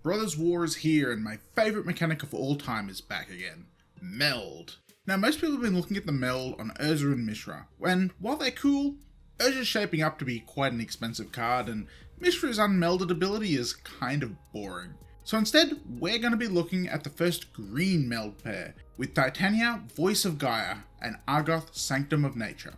Brothers War is here and my favourite mechanic of all time is back again. Meld. Now most people have been looking at the meld on Urza and Mishra, and while they're cool, Urza's shaping up to be quite an expensive card and Mishra's unmelded ability is kind of boring. So instead, we're going to be looking at the first green meld pair, with Titania, Voice of Gaea, and Argoth, Sanctum of Nature.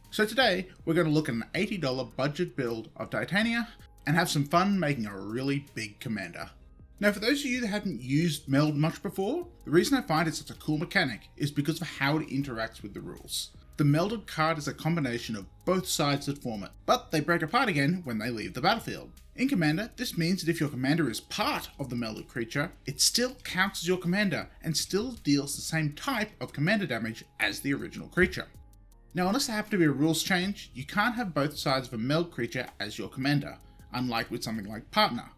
So today, we're going to look at an $80 budget build of Titania, and have some fun making a really big commander. Now for those of you that haven't used meld much before, the reason I find it such a cool mechanic is because of how it interacts with the rules. The melded card is a combination of both sides that form it, but they break apart again when they leave the battlefield. In Commander, this means that if your commander is part of the melded creature, it still counts as your commander and still deals the same type of commander damage as the original creature. Now unless there happen to be a rules change, you can't have both sides of a meld creature as your commander, unlike with something like Partner.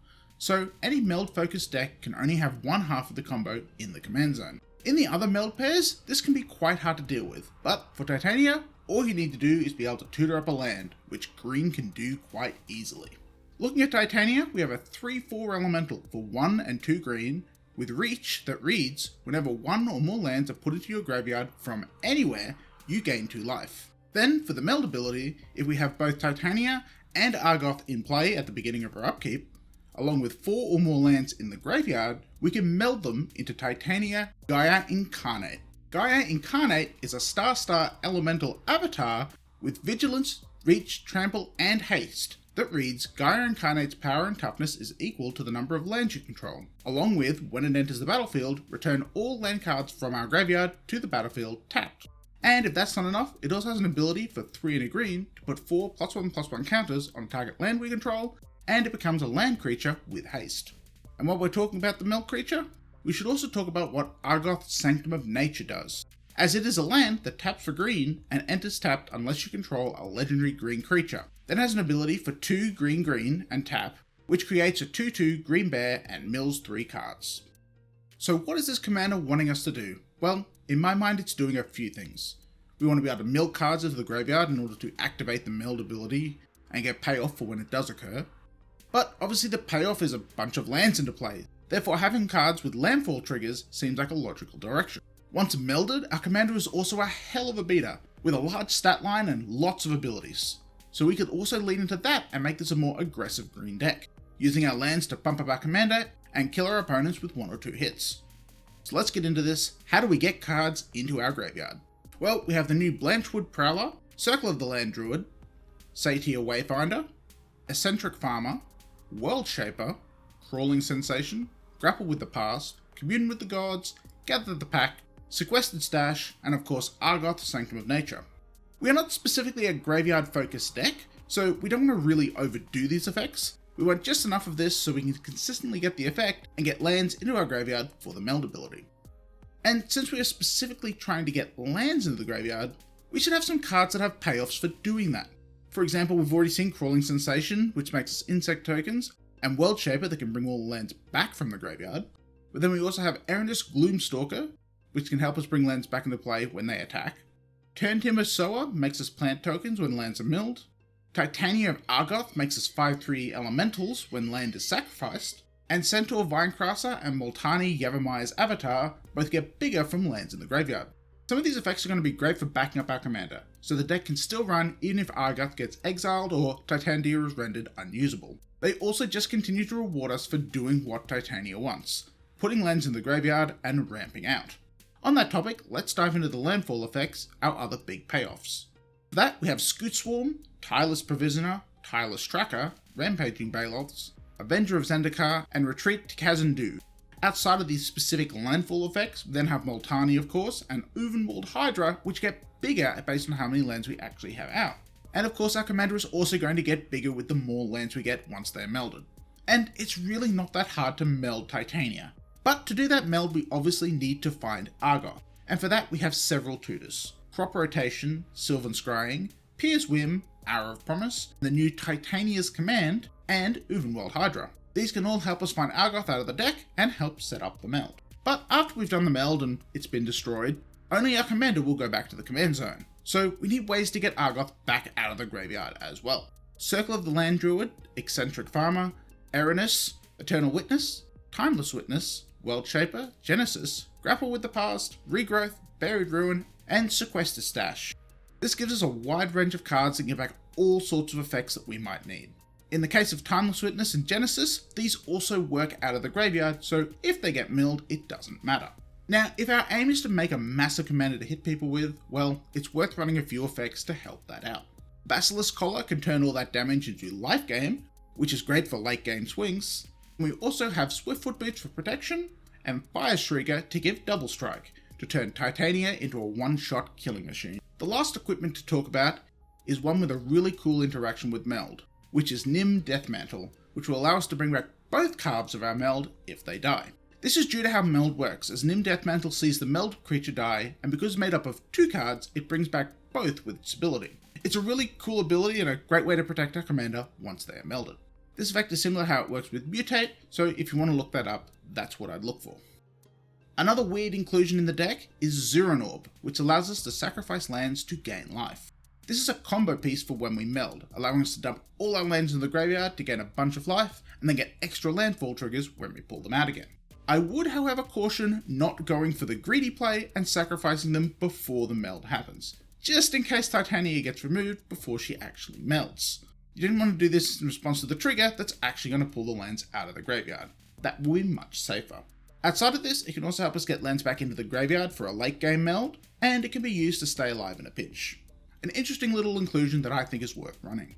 So any meld focused deck can only have one half of the combo in the command zone. In the other meld pairs, this can be quite hard to deal with, but for Titania, all you need to do is be able to tutor up a land, which green can do quite easily. Looking at Titania, we have a 3/4 elemental for 1 and 2 green, with reach that reads, whenever 1 or more lands are put into your graveyard from anywhere, you gain 2 life. Then for the meld ability, if we have both Titania and Argoth in play at the beginning of our upkeep, along with 4 or more lands in the graveyard, we can meld them into Titania Gaea Incarnate. Gaea Incarnate is a star elemental avatar with vigilance, reach, trample, and haste that reads Gaea Incarnate's power and toughness is equal to the number of lands you control, along with, when it enters the battlefield, return all land cards from our graveyard to the battlefield tapped. And if that's not enough, it also has an ability for 3 and a green to put 4 +1/+1 counters on target land we control, and it becomes a land creature with haste. And while we're talking about the meld creature, we should also talk about what Argoth Sanctum of Nature does, as it is a land that taps for green and enters tapped unless you control a legendary green creature. Then has an ability for 2 green and tap, which creates a 2/2 green bear and mills 3 cards. So what is this commander wanting us to do? Well, in my mind it's doing a few things. We want to be able to mill cards into the graveyard in order to activate the meld ability and get payoff for when it does occur. But obviously the payoff is a bunch of lands into play, therefore having cards with Landfall triggers seems like a logical direction. Once melded, our commander is also a hell of a beater, with a large stat line and lots of abilities. So we could also lean into that and make this a more aggressive green deck, using our lands to pump up our commander and kill our opponents with 1 or 2 hits. So let's get into this. How do we get cards into our graveyard? Well, we have the new Blanchwood Prowler, Circle of the Land Druid, Satyr Wayfinder, Eccentric Farmer, World Shaper, Crawling Sensation, Grapple with the Past, Commune with the Gods, Gather the Pack, Sequestered Stash, and of course Argoth Sanctum of Nature. We are not specifically a graveyard focused deck, so we don't want to really overdo these effects. We want just enough of this so we can consistently get the effect and get lands into our graveyard for the meld ability. And since we are specifically trying to get lands into the graveyard, we should have some cards that have payoffs for doing that. For example, we've already seen Crawling Sensation, which makes us insect tokens, and World Shaper that can bring all the lands back from the graveyard. But then we also have Erendis Gloomstalker, which can help us bring lands back into play when they attack. Turntimber Sower makes us plant tokens when lands are milled. Titania of Argoth makes us 5/3 elementals when land is sacrificed. And Centaur Vinecrasser and Multani Yavimai's Avatar both get bigger from lands in the graveyard. Some of these effects are going to be great for backing up our commander, so the deck can still run even if Argoth gets exiled or Titania is rendered unusable. They also just continue to reward us for doing what Titania wants, putting lands in the graveyard and ramping out. On that topic, let's dive into the landfall effects, our other big payoffs. For that, we have Scoot Swarm, Tireless Provisioner, Tireless Tracker, Rampaging Baloths, Avenger of Zendikar, and Retreat to Khazad-dû. Outside of these specific landfall effects, we then have Multani of course, and Ulvenwald Hydra, which get bigger based on how many lands we actually have out. And of course our commander is also going to get bigger with the more lands we get once they're melded. And it's really not that hard to meld Titania. But to do that meld we obviously need to find Argoth, and for that we have several tutors. Crop Rotation, Sylvan Scrying, Pier's Whim, Hour of Promise, the new Titania's Command, and Ulvenwald Hydra. These can all help us find Argoth out of the deck and help set up the meld. But after we've done the meld and it's been destroyed, only our commander will go back to the command zone. So we need ways to get Argoth back out of the graveyard as well. Circle of the Land Druid, Eccentric Farmer, Erendis, Eternal Witness, Timeless Witness, World Shaper, Genesis, Grapple with the Past, Regrowth, Buried Ruin, and Sequester Stash. This gives us a wide range of cards that give back all sorts of effects that we might need. In the case of Timeless Witness and Genesis, these also work out of the graveyard, so if they get milled, it doesn't matter. Now, if our aim is to make a massive commander to hit people with, well, it's worth running a few effects to help that out. Basilisk Collar can turn all that damage into life gain, which is great for late game swings. We also have Swiftfoot Boots for protection, and Fire Shrieker to give double strike, to turn Titania into a one-shot killing machine. The last equipment to talk about is one with a really cool interaction with meld, which is Nim Deathmantle, which will allow us to bring back both calves of our meld if they die. This is due to how meld works, as Nim Deathmantle sees the meld creature die, and because it's made up of 2 cards, it brings back both with its ability. It's a really cool ability and a great way to protect our commander once they are melded. This effect is similar to how it works with Mutate, so if you want to look that up, that's what I'd look for. Another weird inclusion in the deck is Zeranorb, which allows us to sacrifice lands to gain life. This is a combo piece for when we meld, allowing us to dump all our lands in the graveyard to gain a bunch of life, and then get extra landfall triggers when we pull them out again. I would, however, caution not going for the greedy play and sacrificing them before the meld happens, just in case Titania gets removed before she actually melts. You didn't want to do this in response to the trigger that's actually going to pull the lands out of the graveyard. That will be much safer. Outside of this, it can also help us get lands back into the graveyard for a late game meld, and it can be used to stay alive in a pinch. An interesting little inclusion that I think is worth running.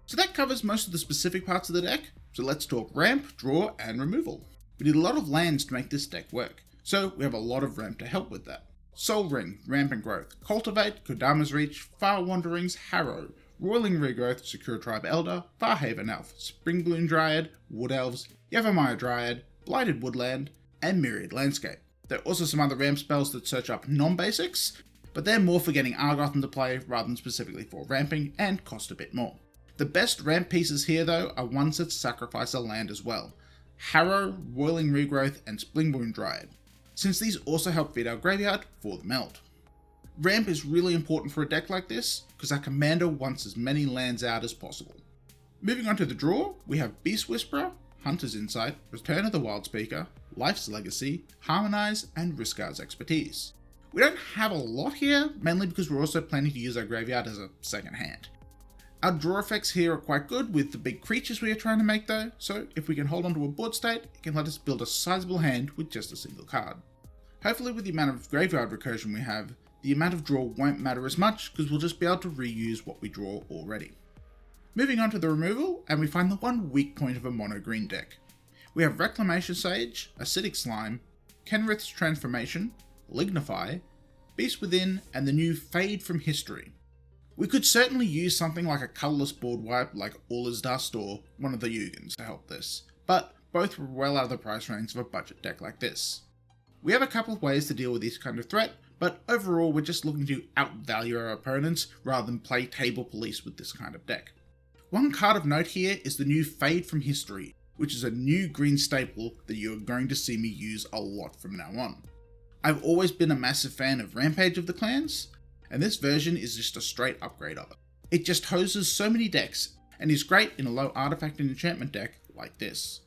So that covers most of the specific parts of the deck, so let's talk ramp, draw, and removal. We need a lot of lands to make this deck work, so we have a lot of ramp to help with that. Soul Ring, Ramp and Growth, Cultivate, Kodama's Reach, Far Wanderings, Harrow, Roiling Regrowth, Secure Tribe Elder, Farhaven Elf, Springbloom Dryad, Wood Elves, Yavimaya Dryad, Blighted Woodland, and Myriad Landscape. There are also some other ramp spells that search up non-basics, but they're more for getting Argoth into play rather than specifically for ramping and cost a bit more. The best ramp pieces here though are ones that sacrifice a land as well. Harrow, Roiling Regrowth, and Springbloom Dryad, since these also help feed our graveyard for the meld. Ramp is really important for a deck like this, because our commander wants as many lands out as possible. Moving on to the draw, we have Beast Whisperer, Hunter's Insight, Return of the Wild Speaker, Life's Legacy, Harmonize, and Riskard's Expertise. We don't have a lot here, mainly because we're also planning to use our graveyard as a second hand. Our draw effects here are quite good with the big creatures we are trying to make though, so if we can hold onto a board state, it can let us build a sizable hand with just a single card. Hopefully with the amount of graveyard recursion we have, the amount of draw won't matter as much because we'll just be able to reuse what we draw already. Moving on to the removal, and we find the one weak point of a mono-green deck. We have Reclamation Sage, Acidic Slime, Kenrith's Transformation, Lignify, Beast Within, and the new Fade from History. We could certainly use something like a colourless board wipe like All Is Dust or one of the Yugans to help this, but both were well out of the price range of a budget deck like this. We have a couple of ways to deal with this kind of threat, but overall we're just looking to outvalue our opponents rather than play table police with this kind of deck. One card of note here is the new Fade from History, which is a new green staple that you're going to see me use a lot from now on. I've always been a massive fan of Rampage of the Clans, and this version is just a straight upgrade of it. It just hoses so many decks, and is great in a low artifact and enchantment deck like this.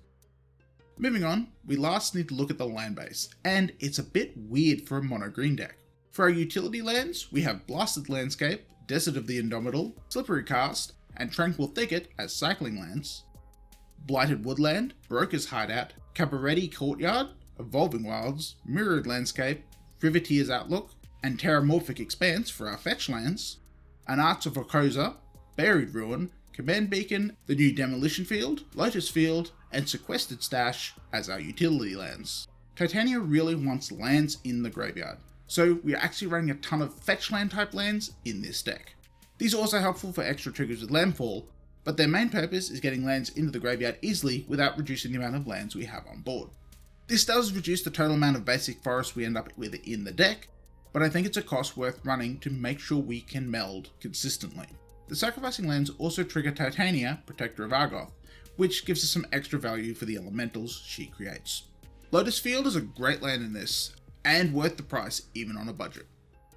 Moving on, we last need to look at the land base, and it's a bit weird for a mono green deck. For our utility lands, we have Blasted Landscape, Desert of the Indomitable, Slippery Cast, and Tranquil Thicket as cycling lands, Blighted Woodland, Broker's Hideout, Cabaretti Courtyard, Evolving Wilds, Mirrored Landscape, Riveteer's Outlook, and Terramorphic Expanse for our fetch lands, an Arts of Okoza, Buried Ruin, Command Beacon, the new Demolition Field, Lotus Field, and Sequestered Stash as our utility lands. Titania really wants lands in the graveyard, so we are actually running a ton of fetch land type lands in this deck. These are also helpful for extra triggers with Landfall, but their main purpose is getting lands into the graveyard easily without reducing the amount of lands we have on board. This does reduce the total amount of basic forests we end up with in the deck, but I think it's a cost worth running to make sure we can meld consistently. The sacrificing lands also trigger Titania, Protector of Argoth, which gives us some extra value for the elementals she creates. Lotus Field is a great land in this, and worth the price even on a budget.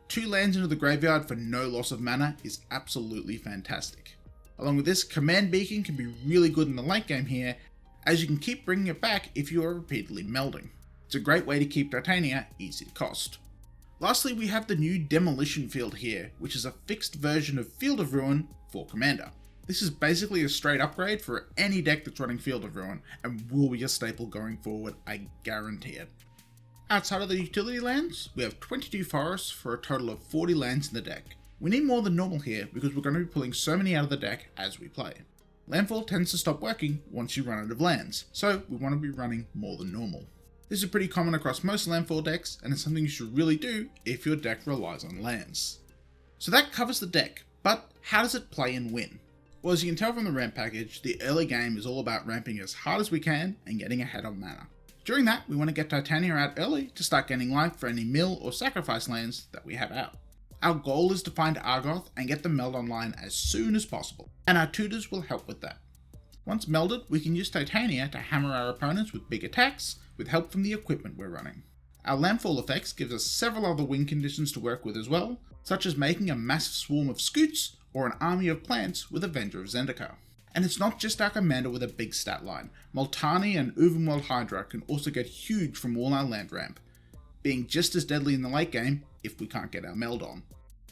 2 lands into the graveyard for no loss of mana is absolutely fantastic. Along with this, Command Beacon can be really good in the late game here, as you can keep bringing it back if you are repeatedly melding. It's a great way to keep Titania easy to cost. Lastly, we have the new Demolition field here, which is a fixed version of Field of Ruin for Commander. This is basically a straight upgrade for any deck that's running Field of Ruin, and will be a staple going forward, I guarantee it. Outside of the utility lands, we have 22 forests for a total of 40 lands in the deck. We need more than normal here because we're going to be pulling so many out of the deck as we play. Landfall tends to stop working once you run out of lands, so we want to be running more than normal. This is pretty common across most Landfall decks, and it's something you should really do if your deck relies on lands. So that covers the deck, but how does it play and win? Well, as you can tell from the ramp package, the early game is all about ramping as hard as we can and getting ahead on mana. During that, we want to get Titania out early to start gaining life for any mill or sacrifice lands that we have out. Our goal is to find Argoth and get the meld online as soon as possible, and our tutors will help with that. Once melded, we can use Titania to hammer our opponents with big attacks, with help from the equipment we're running. Our Landfall effects gives us several other win conditions to work with as well, such as making a massive swarm of scoots or an army of plants with Avenger of Zendikar. And it's not just our commander with a big stat line. Multani and Uvenwald Hydra can also get huge from all our land ramp, being just as deadly in the late game if we can't get our meld on.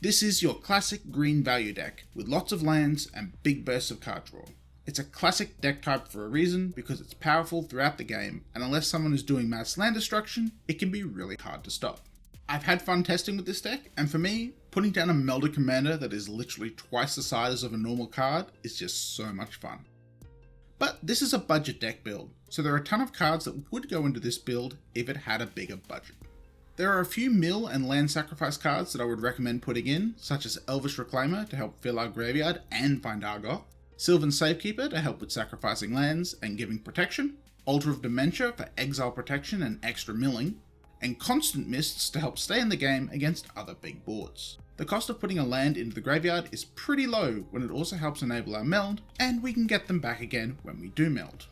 This is your classic green value deck with lots of lands and big bursts of card draw. It's a classic deck type for a reason because it's powerful throughout the game, and unless someone is doing mass land destruction, it can be really hard to stop. I've had fun testing with this deck, and for me, putting down a melded commander that is literally twice the size of a normal card is just so much fun. But this is a budget deck build, so there are a ton of cards that would go into this build if it had a bigger budget. There are a few mill and land sacrifice cards that I would recommend putting in, such as Elvish Reclaimer to help fill our graveyard and find Argoth, Sylvan Safekeeper to help with sacrificing lands and giving protection, Altar of Dementia for exile protection and extra milling, and Constant Mists to help stay in the game against other big boards. The cost of putting a land into the graveyard is pretty low when it also helps enable our meld, and we can get them back again when we do meld.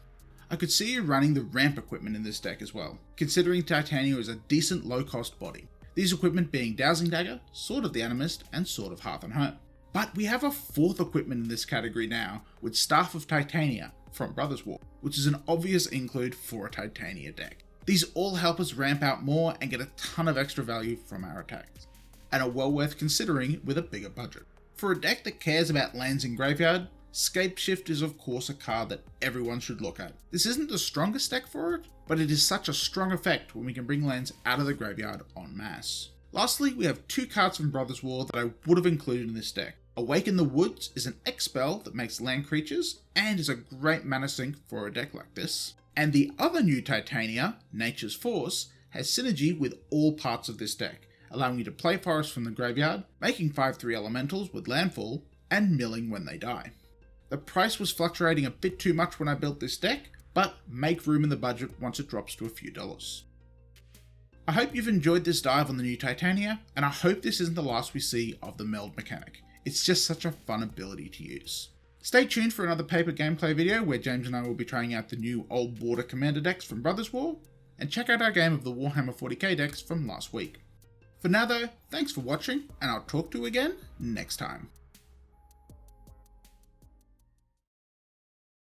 I could see you running the ramp equipment in this deck as well, considering Titania is a decent low cost body. These equipment being Dowsing Dagger, Sword of the Animist, and Sword of Hearth and Home. But we have a fourth equipment in this category now, with Staff of Titania from Brothers War, which is an obvious include for a Titania deck. These all help us ramp out more and get a ton of extra value from our attacks, and are well worth considering with a bigger budget. For a deck that cares about lands in graveyard, Scapeshift is of course a card that everyone should look at. This isn't the strongest deck for it, but it is such a strong effect when we can bring lands out of the graveyard en masse. Lastly, we have two cards from Brothers War that I would have included in this deck. Awaken the Woods is an X spell that makes land creatures, and is a great mana sink for a deck like this. And the other new Titania, Nature's Force, has synergy with all parts of this deck, allowing you to play forests from the graveyard, making 5/3 elementals with landfall, and milling when they die. The price was fluctuating a bit too much when I built this deck, but make room in the budget once it drops to a few dollars. I hope you've enjoyed this dive on the new Titania, and I hope this isn't the last we see of the meld mechanic. It's just such a fun ability to use. Stay tuned for another paper gameplay video where James and I will be trying out the new Old Border Commander decks from Brothers War, and check out our game of the Warhammer 40k decks from last week. For now though, thanks for watching, and I'll talk to you again next time.